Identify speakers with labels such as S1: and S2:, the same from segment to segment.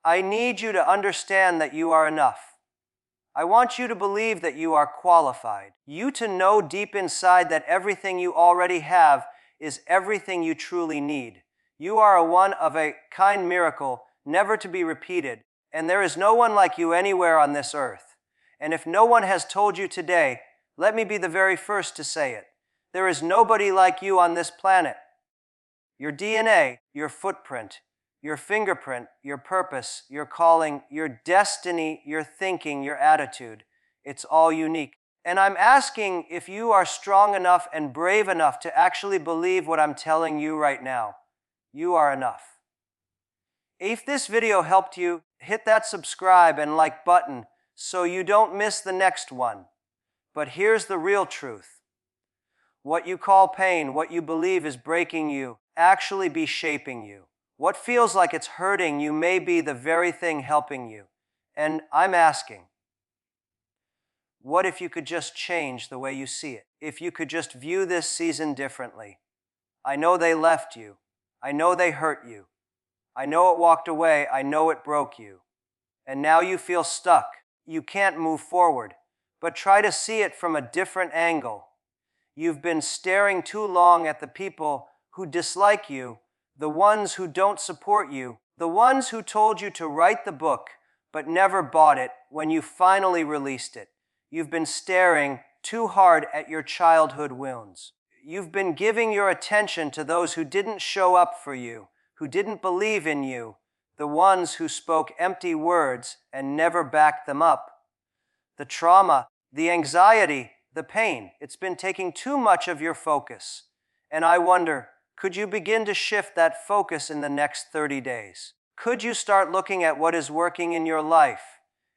S1: I need you to understand that you are enough. I want you to believe that you are qualified. You to know deep inside that everything you already have is everything you truly need. You are a one of a kind miracle, never to be repeated, and there is no one like you anywhere on this earth. And if no one has told you today, let me be the very first to say it. There is nobody like you on this planet. Your DNA, your footprint, your fingerprint, your purpose, your calling, your destiny, your thinking, your attitude, it's all unique. And I'm asking if you are strong enough and brave enough to actually believe what I'm telling you right now. You are enough. If this video helped you, hit that subscribe and like button so you don't miss the next one. But here's the real truth. What you call pain, what you believe is breaking you, actually be shaping you. What feels like it's hurting you may be the very thing helping you. And I'm asking, what if you could just change the way you see it? If you could just view this season differently? I know they left you. I know they hurt you. I know it walked away. I know it broke you. And now you feel stuck. You can't move forward. But try to see it from a different angle. You've been staring too long at the people who dislike you, the ones who don't support you, the ones who told you to write the book but never bought it when you finally released it. You've been staring too hard at your childhood wounds. You've been giving your attention to those who didn't show up for you, who didn't believe in you, the ones who spoke empty words and never backed them up. The trauma, the anxiety, the pain, it's been taking too much of your focus. And I wonder, could you begin to shift that focus in the next 30 days? Could you start looking at what is working in your life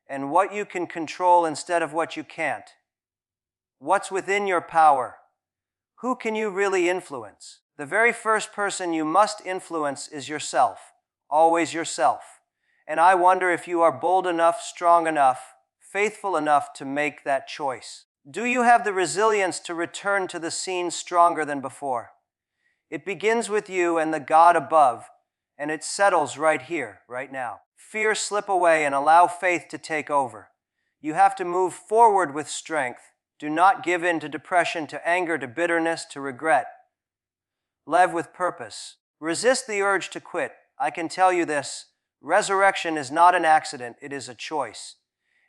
S1: and what you can control instead of what you can't? What's within your power? Who can you really influence? The very first person you must influence is yourself, always yourself. And I wonder if you are bold enough, strong enough, faithful enough to make that choice. Do you have the resilience to return to the scene stronger than before? It begins with you and the God above, and it settles right here, right now. Fear slip away and allow faith to take over. You have to move forward with strength. Do not give in to depression, to anger, to bitterness, to regret. Live with purpose. Resist the urge to quit. I can tell you this, resurrection is not an accident, it is a choice.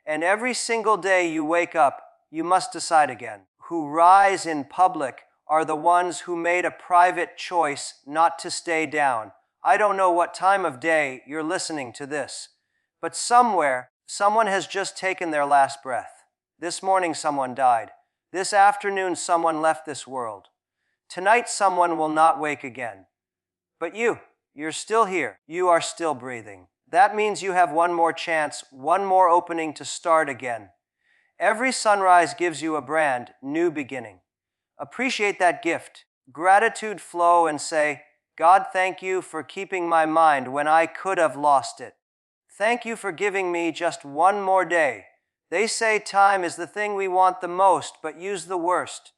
S1: And every single day you wake up, you must decide again. Who rise in public are the ones who made a private choice not to stay down. I don't know what time of day you're listening to this, but somewhere, someone has just taken their last breath. This morning someone died. This afternoon someone left this world. Tonight someone will not wake again. But you're still here. You are still breathing. That means you have one more chance, one more opening to start again. Every sunrise gives you a brand new beginning. Appreciate that gift. Gratitude flow and say, God, thank you for keeping my mind when I could have lost it. Thank you for giving me just one more day. They say time is the thing we want the most, but use the worst.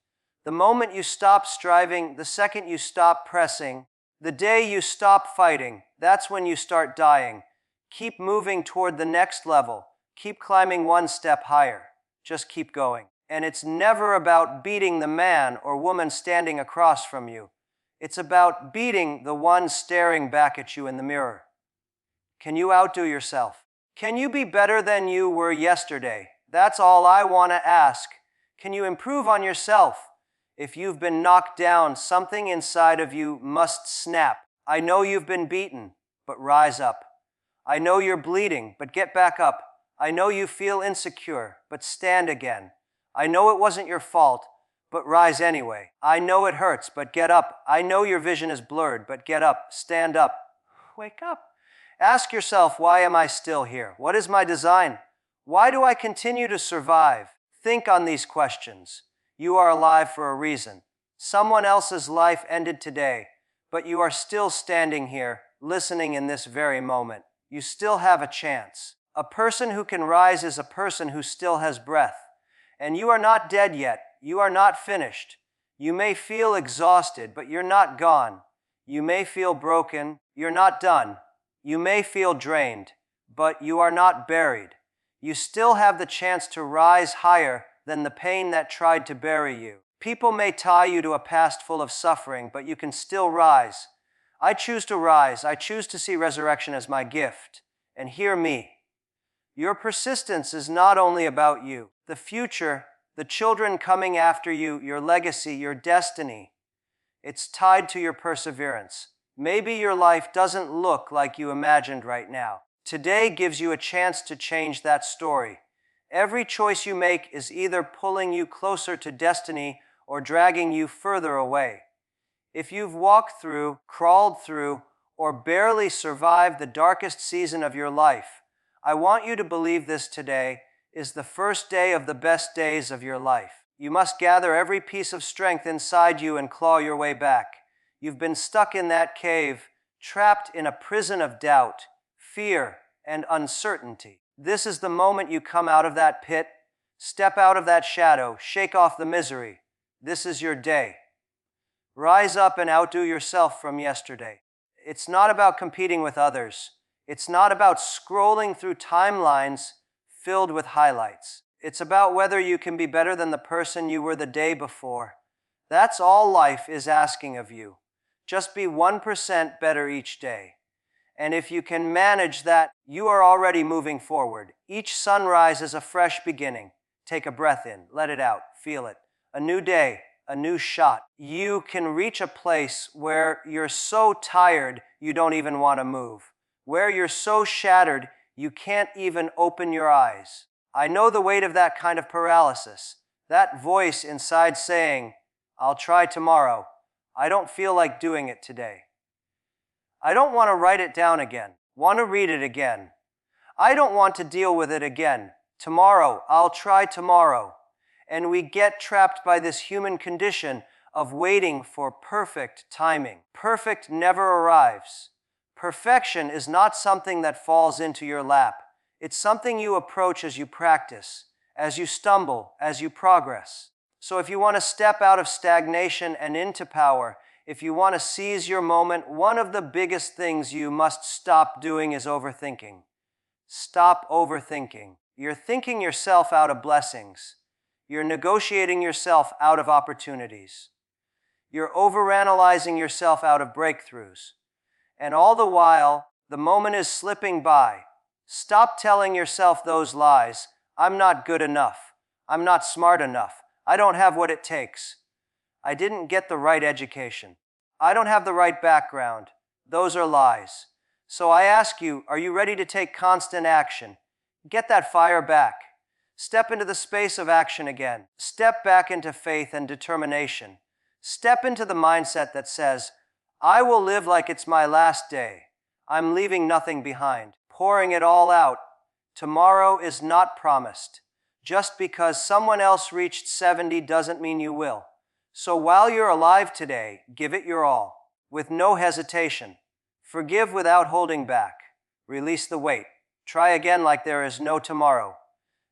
S1: The moment you stop striving, the second you stop pressing, the day you stop fighting, that's when you start dying. Keep moving toward the next level. Keep climbing one step higher. Just keep going. And it's never about beating the man or woman standing across from you. It's about beating the one staring back at you in the mirror. Can you outdo yourself? Can you be better than you were yesterday? That's all I want to ask. Can you improve on yourself? If you've been knocked down, something inside of you must snap. I know you've been beaten, but rise up. I know you're bleeding, but get back up. I know you feel insecure, but stand again. I know it wasn't your fault, but rise anyway. I know it hurts, but get up. I know your vision is blurred, but get up. Stand up. Wake up. Ask yourself, why am I still here? What is my design? Why do I continue to survive? Think on these questions. You are alive for a reason. Someone else's life ended today, but you are still standing here, listening in this very moment. You still have a chance. A person who can rise is a person who still has breath. And you are not dead yet. You are not finished. You may feel exhausted, but you're not gone. You may feel broken. You're not done. You may feel drained, but you are not buried. You still have the chance to rise higher than the pain that tried to bury you. People may tie you to a past full of suffering, but you can still rise. I choose to rise. I choose to see resurrection as my gift. And hear me. Your persistence is not only about you. The future, the children coming after you, your legacy, your destiny, it's tied to your perseverance. Maybe your life doesn't look like you imagined right now. Today gives you a chance to change that story. Every choice you make is either pulling you closer to destiny or dragging you further away. If you've walked through, crawled through, or barely survived the darkest season of your life, I want you to believe this today is the first day of the best days of your life. You must gather every piece of strength inside you and claw your way back. You've been stuck in that cave, trapped in a prison of doubt, fear, and uncertainty. This is the moment you come out of that pit, step out of that shadow, shake off the misery. This is your day. Rise up and outdo yourself from yesterday. It's not about competing with others. It's not about scrolling through timelines filled with highlights. It's about whether you can be better than the person you were the day before. That's all life is asking of you. Just be 1% better each day. And if you can manage that, you are already moving forward. Each sunrise is a fresh beginning. Take a breath in, let it out, feel it. A new day, a new shot. You can reach a place where you're so tired you don't even want to move. Where you're so shattered you can't even open your eyes. I know the weight of that kind of paralysis. That voice inside saying, I'll try tomorrow. I don't feel like doing it today. I don't want to write it down again. Want to read it again. I don't want to deal with it again. Tomorrow, I'll try tomorrow. And we get trapped by this human condition of waiting for perfect timing. Perfect never arrives. Perfection is not something that falls into your lap. It's something you approach as you practice, as you stumble, as you progress. So if you want to step out of stagnation and into power, if you want to seize your moment, one of the biggest things you must stop doing is overthinking. Stop overthinking. You're thinking yourself out of blessings. You're negotiating yourself out of opportunities. You're overanalyzing yourself out of breakthroughs. And all the while, the moment is slipping by. Stop telling yourself those lies. I'm not good enough. I'm not smart enough. I don't have what it takes. I didn't get the right education. I don't have the right background. Those are lies. So I ask you, are you ready to take constant action? Get that fire back. Step into the space of action again. Step back into faith and determination. Step into the mindset that says, I will live like it's my last day. I'm leaving nothing behind, pouring it all out. Tomorrow is not promised. Just because someone else reached 70 doesn't mean you will. So while you're alive today, give it your all, with no hesitation. Forgive without holding back. Release the weight. Try again like there is no tomorrow.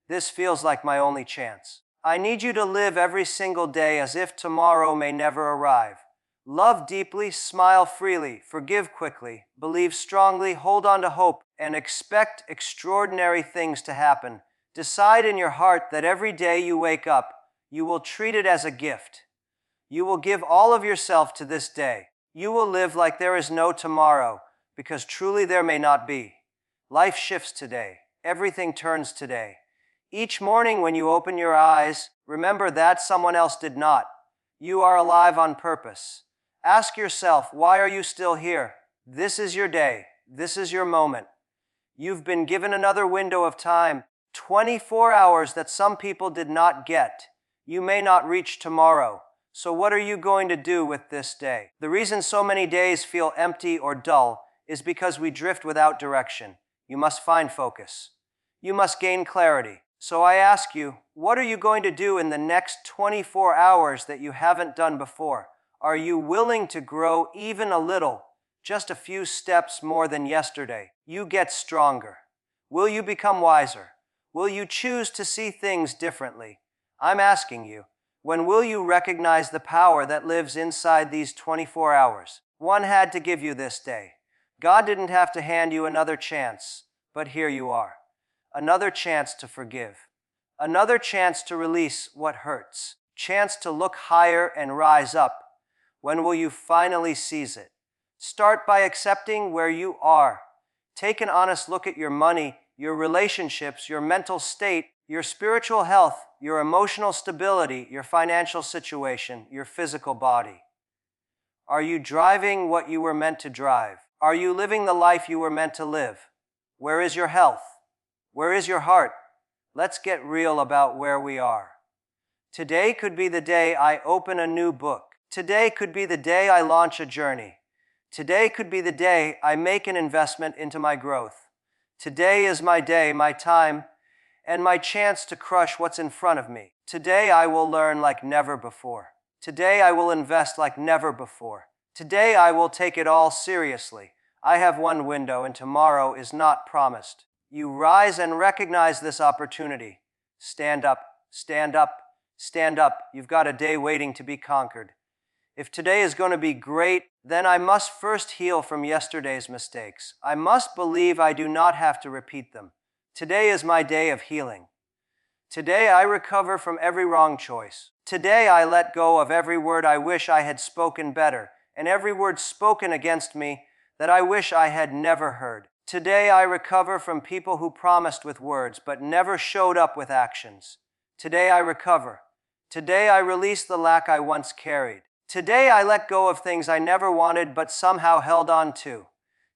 S1: This feels like my only chance. I need you to live every single day as if tomorrow may never arrive. Love deeply, smile freely, forgive quickly, believe strongly, hold on to hope, and expect extraordinary things to happen. Decide in your heart that every day you wake up, you will treat it as a gift. You will give all of yourself to this day. You will live like there is no tomorrow, because truly there may not be. Life shifts today. Everything turns today. Each morning when you open your eyes, remember that someone else did not. You are alive on purpose. Ask yourself, why are you still here? This is your day. This is your moment. You've been given another window of time, 24 hours that some people did not get. You may not reach tomorrow. So what are you going to do with this day? The reason so many days feel empty or dull is because we drift without direction. You must find focus. You must gain clarity. So I ask you, what are you going to do in the next 24 hours that you haven't done before? Are you willing to grow even a little, just a few steps more than yesterday? You get stronger. Will you become wiser? Will you choose to see things differently? I'm asking you, when will you recognize the power that lives inside these 24 hours? One had to give you this day. God didn't have to hand you another chance, But here you are. Another chance to forgive. Another chance to release what hurts. Chance to look higher and rise up. When will you finally seize it? Start by accepting where you are. Take an honest look at your money, your relationships, your mental state, your spiritual health, your emotional stability, your financial situation, your physical body. Are you driving what you were meant to drive? Are you living the life you were meant to live? Where is your health? Where is your heart? Let's get real about where we are. Today could be the day I open a new book. Today could be the day I launch a journey. Today could be the day I make an investment into my growth. Today is my day, my time, and my chance to crush what's in front of me. Today I will learn like never before. Today I will invest like never before. Today I will take it all seriously. I have one window and tomorrow is not promised. You rise and recognize this opportunity. Stand up, stand up, stand up. You've got a day waiting to be conquered. If today is going to be great, then I must first heal from yesterday's mistakes. I must believe I do not have to repeat them. Today is my day of healing. Today I recover from every wrong choice. Today I let go of every word I wish I had spoken better, and every word spoken against me that I wish I had never heard. Today I recover from people who promised with words but never showed up with actions. Today I recover. Today I release the lack I once carried. Today I let go of things I never wanted but somehow held on to.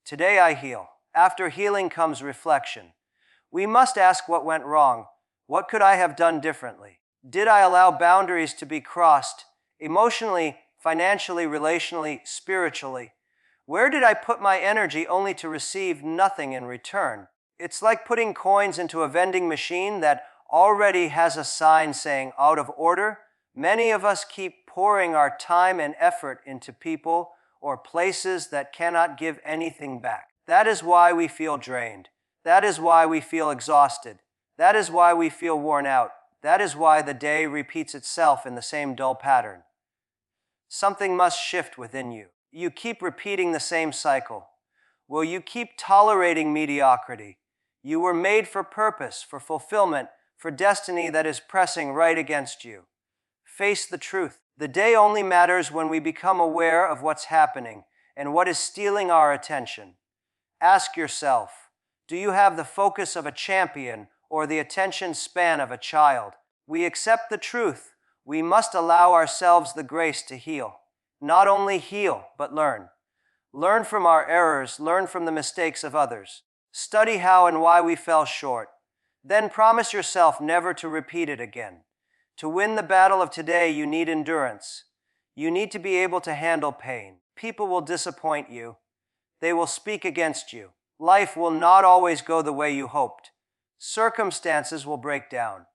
S1: Today I heal. After healing comes reflection. We must ask what went wrong. What could I have done differently? Did I allow boundaries to be crossed, emotionally, financially, relationally, spiritually? Where did I put my energy only to receive nothing in return? It's like putting coins into a vending machine that already has a sign saying out of order. Many of us keep pouring our time and effort into people or places that cannot give anything back. That is why we feel drained. That is why we feel exhausted. That is why we feel worn out. That is why the day repeats itself in the same dull pattern. Something must shift within you. You keep repeating the same cycle. Will you keep tolerating mediocrity? You were made for purpose, for fulfillment, for destiny that is pressing right against you. Face the truth. The day only matters when we become aware of what's happening and what is stealing our attention. Ask yourself, do you have the focus of a champion or the attention span of a child? We accept the truth. We must allow ourselves the grace to heal. Not only heal, but learn. Learn from our errors, learn from the mistakes of others. Study how and why we fell short. Then promise yourself never to repeat it again. To win the battle of today, you need endurance. You need to be able to handle pain. People will disappoint you. They will speak against you. Life will not always go the way you hoped. Circumstances will break down.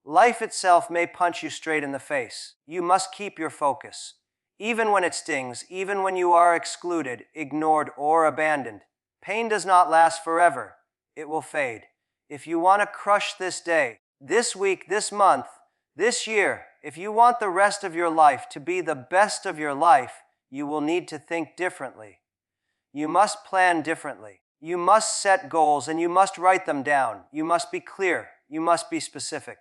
S1: Life itself may punch you straight in the face. You must keep your focus. Even when it stings, even when you are excluded, ignored, or abandoned. Pain does not last forever. It will fade. If you want to crush this day, this week, this month, this year, if you want the rest of your life to be the best of your life, you will need to think differently. You must plan differently. You must set goals and you must write them down. You must be clear. You must be specific.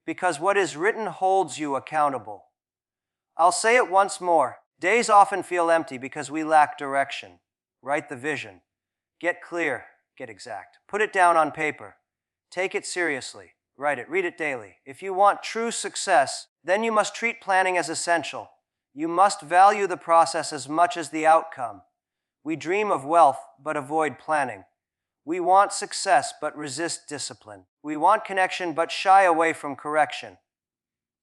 S1: Because what is written holds you accountable. I'll say it once more. Days often feel empty because we lack direction. Write the vision. Get clear. Get exact. Put it down on paper. Take it seriously. Write it. Read it daily. If you want true success, then you must treat planning as essential. You must value the process as much as the outcome. We dream of wealth, but avoid planning. We want success, but resist discipline. We want connection, but shy away from correction.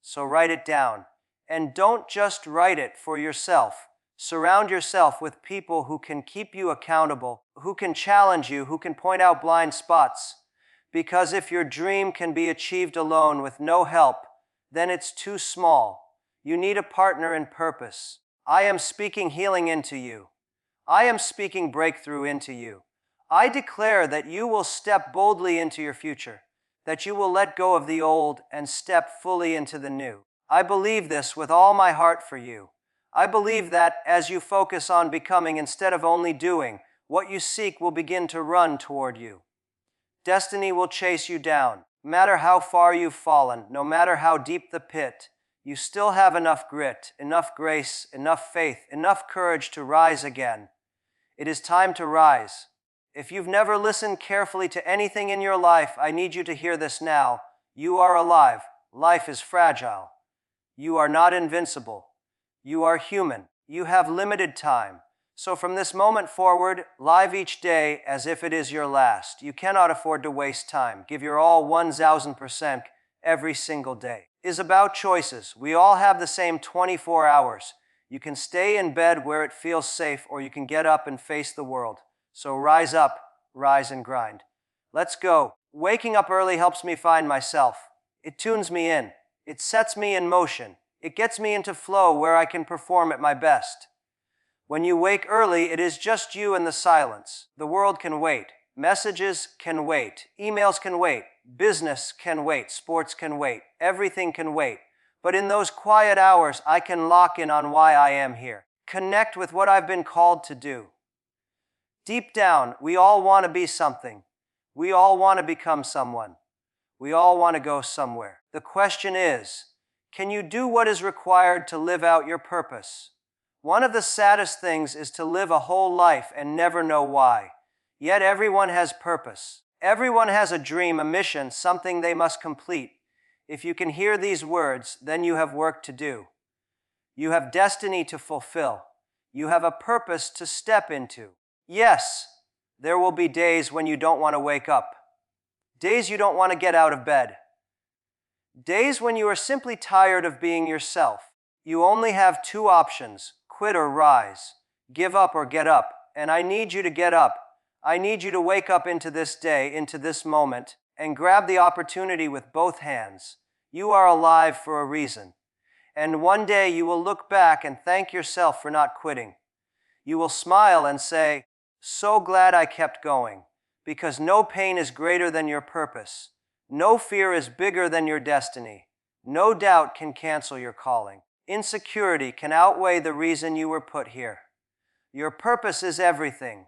S1: So write it down. And don't just write it for yourself. Surround yourself with people who can keep you accountable, who can challenge you, who can point out blind spots. Because if your dream can be achieved alone with no help, then it's too small. You need a partner in purpose. I am speaking healing into you. I am speaking breakthrough into you. I declare that you will step boldly into your future, that you will let go of the old and step fully into the new. I believe this with all my heart for you. I believe that as you focus on becoming instead of only doing, what you seek will begin to run toward you. Destiny will chase you down. No matter how far you've fallen, no matter how deep the pit, you still have enough grit, enough grace, enough faith, enough courage to rise again. It is time to rise. If you've never listened carefully to anything in your life, I need you to hear this now. You are alive. Life is fragile. You are not invincible. You are human. You have limited time. So from this moment forward, live each day as if it is your last. You cannot afford to waste time. Give your all 1000% every single day. It is about choices. We all have the same 24 hours. You can stay in bed where it feels safe, or you can get up and face the world. So rise up, rise and grind. Let's go. Waking up early helps me find myself. It tunes me in. It sets me in motion. It gets me into flow where I can perform at my best. When you wake early, it is just you and the silence. The world can wait. Messages can wait. Emails can wait. Business can wait. Sports can wait. Everything can wait. But in those quiet hours, I can lock in on why I am here. Connect with what I've been called to do. Deep down, we all want to be something. We all want to become someone. We all want to go somewhere. The question is, can you do what is required to live out your purpose? One of the saddest things is to live a whole life and never know why. Yet everyone has purpose. Everyone has a dream, a mission, something they must complete. If you can hear these words, then you have work to do. You have destiny to fulfill. You have a purpose to step into. Yes, there will be days when you don't want to wake up. Days you don't want to get out of bed. Days when you are simply tired of being yourself. You only have two options: quit or rise. Give up or get up. And I need you to get up. I need you to wake up into this day, into this moment, and grab the opportunity with both hands. You are alive for a reason. And one day you will look back and thank yourself for not quitting. You will smile and say, "So glad I kept going," because no pain is greater than your purpose. No fear is bigger than your destiny. No doubt can cancel your calling. Insecurity can outweigh the reason you were put here. Your purpose is everything.